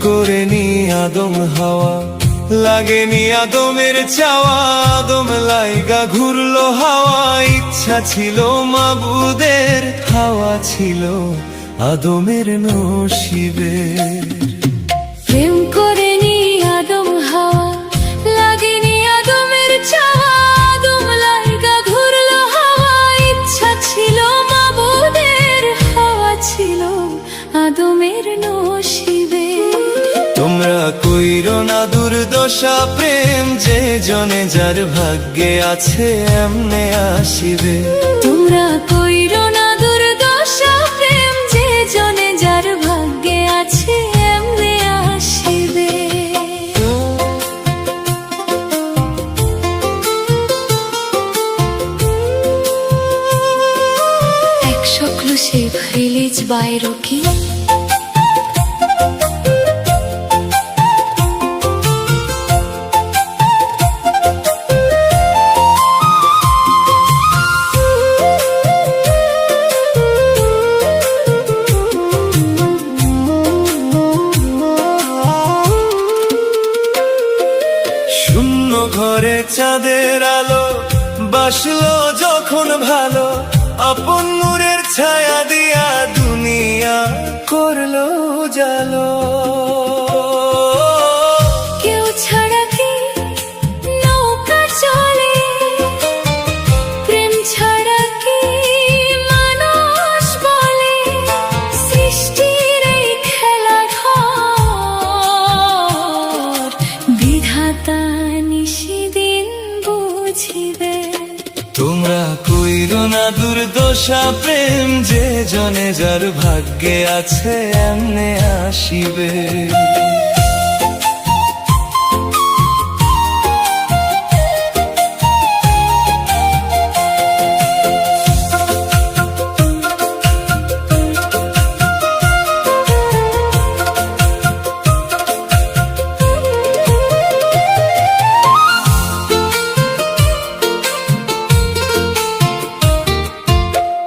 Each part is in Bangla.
করে নি আদম হাওয়া, লাগেনি আদমের চাওয়া, আদম লাইগা ঘুরলো হাওয়া। ইচ্ছা ছিল মাবুদের, হাওয়া ছিল আদমের নসিবের। প্রেম করে নি আদম হাওয়া, লাগেনি আদমের চাওয়া, আদম লাইগা ঘুরলো হাওয়া। ইচ্ছা ছিল মাবুদের, হাওয়া ছিল আদমের নসিবের। তোমরা কইরো না দুর্দশা, প্রেম যে জনে যার ভাগ্যে আছে এমনে আসিবে। তোমরা কইরো না দুর্দশা, প্রেম যে জনে যার ভাগ্যে আছে এমনে আসিবে। Exclusive release by Rocky. শূন্য ঘরে চাঁদের আলো বাসলো যখন ভালো, আপন নূরের ছায়া দিয়া দুনিয়া করলো জালো। কেউ ছাড়া কি নৌকা চলে, প্রেম ছাড়া কি মানুষ বলে। সৃষ্টির এই খেলাঘর বিধাতা নিশিদিন বুঝিবে। তোমরা কইরো না দুর্দশা, প্রেম যে জনে যার ভাগ্যে আছে এমনে আসিবে।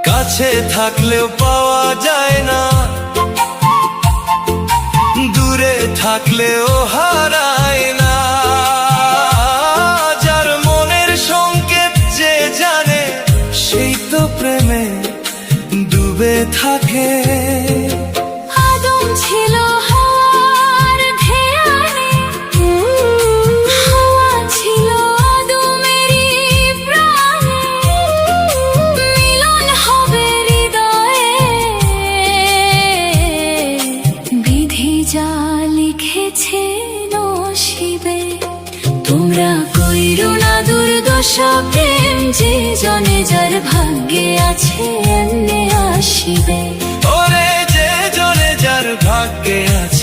কাছে থাকলেও পাওয়া যায় না, দূরে থাকলেও হারায় না। যার মনের সংকেত যে জানে, সেই তো প্রেমে ডুবে থাকে। আদম ছিল হাওয়ার ধ্যানে, হাওয়া ছিল আদমেরই প্রাণে। মিলন হবে হৃদয়ে, বিধি যা লিখেছে নসিবে। তোমরা কইরো না দুর্দশা, প্রেম যে জনে যার ভাগ্যে আছে এমনে আসিবে। ওরে যে জনে যার ভাগ্যে আছে